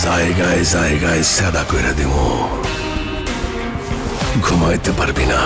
জায়গায় জায়গায় সাদা করে দেব, ঘুমাইতে পারবি না।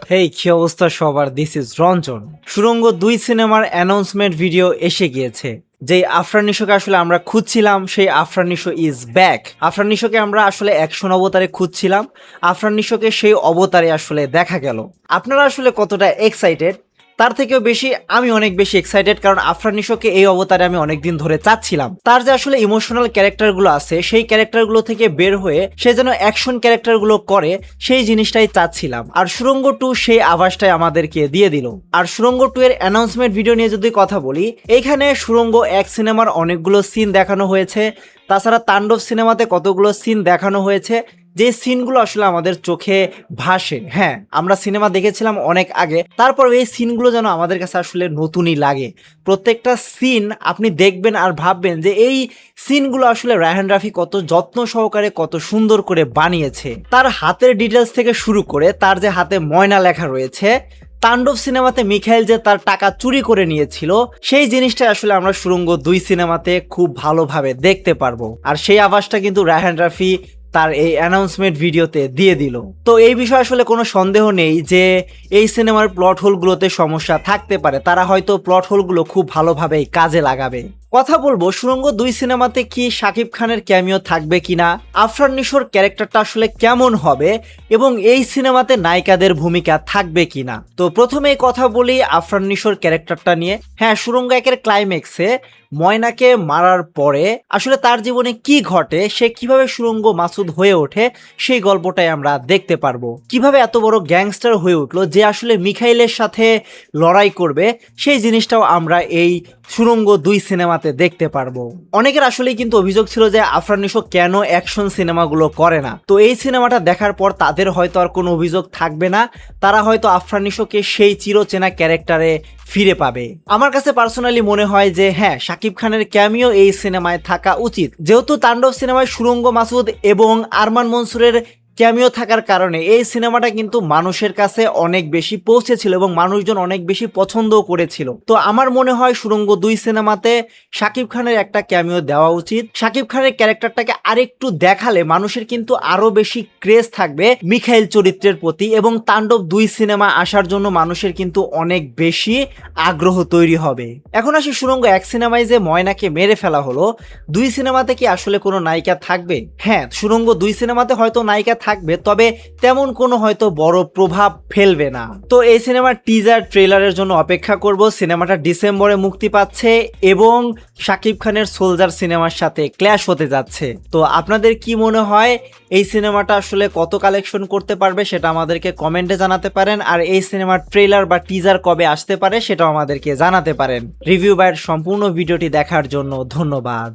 হেই কি অবস্থা সবার, দিস ইজ রঞ্জন। সুড়ঙ্গ 2 সিনেমার অ্যানাউন্সমেন্ট ভিডিও এসে গিয়েছে। যেই আফরান নিশোকে আসলে আমরা খুঁজছিলাম, সেই আফরান নিশো ইজ ব্যাক। আফরান নিশোকে আমরা আসলে অ্যাকশন অবতারে খুঁজছিলাম, আফরান নিশোকে সেই অবতারে আসলে দেখা গেল। আপনারা আসলে কতটা এক্সাইটেড? তার থেকেও বেশি আমি অনেক বেশি এক্সাইটেড, কারণ আফরান নিশোকে এই অবতারে আমি অনেকদিন ধরে চাচ্ছিলাম। তার যে আসলে ইমোশনাল ক্যারেক্টারগুলো আছে, সেই ক্যারেক্টারগুলো থেকে বের হয়ে সে যেন অ্যাকশন ক্যারেক্টারগুলো করে, সেই জিনিসটাই চাচ্ছিলাম। আর সুড়ঙ্গ 2 সেই আভাসটাই আমাদেরকে দিয়ে দিল। আর সুড়ঙ্গ 2 এর অ্যানাউন্সমেন্ট ভিডিও নিয়ে যদি কথা বলি, এইখানে সুড়ঙ্গ 1 সিনেমার অনেকগুলো সিন দেখানো হয়েছে, তাছাড়া তাণ্ডব সিনেমাতে কতগুলো সিন দেখানো হয়েছে, যে সিনগুলো আসলে আমাদের চোখে ভাসে। হ্যাঁ, আমরা সিনেমা দেখেছিলাম অনেক আগে, তারপর এই সিনগুলো যেন আমাদের কাছে আসলে নতুনই লাগে। প্রত্যেকটা সিন আপনি দেখবেন আর ভাববেন যে এই সিনগুলো আসলে রায়হান রাফি কত যত্ন সহকারে, কত সুন্দর করে বানিয়েছে। তার হাতের ডিটেলস থেকে শুরু করে তার যে হাতে ময়না লেখা রয়েছে, তাণ্ডব সিনেমাতে মিখাইল যে তার টাকা চুরি করে নিয়েছিল, সেই জিনিসটা আসলে আমরা সুড়ঙ্গ 2 সিনেমাতে খুব ভালোভাবে দেখতে পারবো। আর সেই আভাসটা কিন্তু রায়হান রাফি তার এই অ্যানাউন্সমেন্ট ভিডিওতে দিয়ে দিল। তো এই বিষয়ে আসলে কোনো সন্দেহ নেই যে এই সিনেমার প্লট হোলগুলোতে সমস্যা থাকতে পারে, তারা হয়তো প্লট হোলগুলো খুব ভালোভাবেই কাজে লাগাবে। কথা বলবো সুড়ঙ্গ 2 সিনেমাতে কি শাকিব খানের ক্যামিও থাকবে কিনা, আফরান নিশোর ক্যারেক্টারটা আসলে কেমন হবে, এবং এই সিনেমাতে নায়িকাদের ভূমিকা থাকবে কিনা। তো প্রথমে কথা বলি আফরান নিশোর ক্যারেক্টারটা নিয়ে। হ্যাঁ, সুড়ঙ্গ 1 এর ক্লাইম্যাক্সে ময়নাকে মারার পরে আসলে তার জীবনে কি ঘটে, সে কিভাবে সুড়ঙ্গ মাসুদ হয়ে ওঠে, সেই গল্পটাই আমরা দেখতে পারবো। কিভাবে এত বড় গ্যাংস্টার হয়ে উঠলো যে আসলে মিখাইলের সাথে লড়াই করবে, সেই জিনিসটাও আমরা এই সুড়ঙ্গ 2 সিনেমাতে দেখতে পারবো। অনেকের আসলেই কিন্তু অভিযোগ ছিল যে আফরান নিশো কেন অ্যাকশন সিনেমাগুলো করে না। তো এই সিনেমাটা দেখার পর তাদের হয়তো আর কোনো অভিযোগ থাকবে না, তারা হয়তো আফরান নিশোকে সেই চিরচেনা ক্যারেক্টারে ফিরে পাবে। আমার কাছে পার্সোনালি মনে হয় যে হ্যাঁ, শাকিব খানের ক্যামিও এই সিনেমায় থাকা উচিত, যেহেতু তাণ্ডব সিনেমায় সুড়ঙ্গ মাসুদ এবং আরমান মনসুরের ক্যামিও থাকার কারণে এই সিনেমাটা কিন্তু মানুষের কাছে অনেক বেশি পৌঁছেছিল এবং মানুষজন অনেক বেশি পছন্দও করেছিল। তো আমার মনে হয় সুড়ঙ্গ 2 সিনেমাতে শাকিব খানের একটা ক্যামিও দেওয়া উচিত। শাকিব খানের ক্যারেক্টারটাকে আরেকটু দেখালে মানুষের কিন্তু আরো বেশি ক্রেজ থাকবে মিখাইল চরিত্রের প্রতি, এবং তাণ্ডব 2 সিনেমা আসার জন্য মানুষের কিন্তু অনেক বেশি আগ্রহ তৈরি হবে। এখন আসি সুড়ঙ্গ 1 সিনেমায় যে ময়নাকে মেরে ফেলা হলো, 2 সিনেমাতে কি আসলে কোনো নায়িকা থাকবে? হ্যাঁ, সুড়ঙ্গ 2 সিনেমাতে হয়তো নায়িকা থাকবে, তবে তেমন কোনো হয়তো বড় প্রভাব ফেলবে না। তো এই সিনেমার টিজার ট্রেলারের জন্য অপেক্ষা করব। সিনেমাটা ডিসেম্বরে মুক্তি পাচ্ছে এবং শাকিব খানের সোলজার সিনেমার সাথে ক্ল্যাশ হতে যাচ্ছে। তো আপনাদের কি মনে হয় এই সিনেমাটা আসলে কত কালেকশন করতে পারবে, সেটা আমাদেরকে কমেন্টে জানাতে পারেন। আর এই সিনেমার ট্রেলার বা টিজার কবে আসতে পারে সেটাও আমাদেরকে জানাতে পারেন। রিভিউ বাইয়ের সম্পূর্ণ ভিডিওটি দেখার জন্য ধন্যবাদ।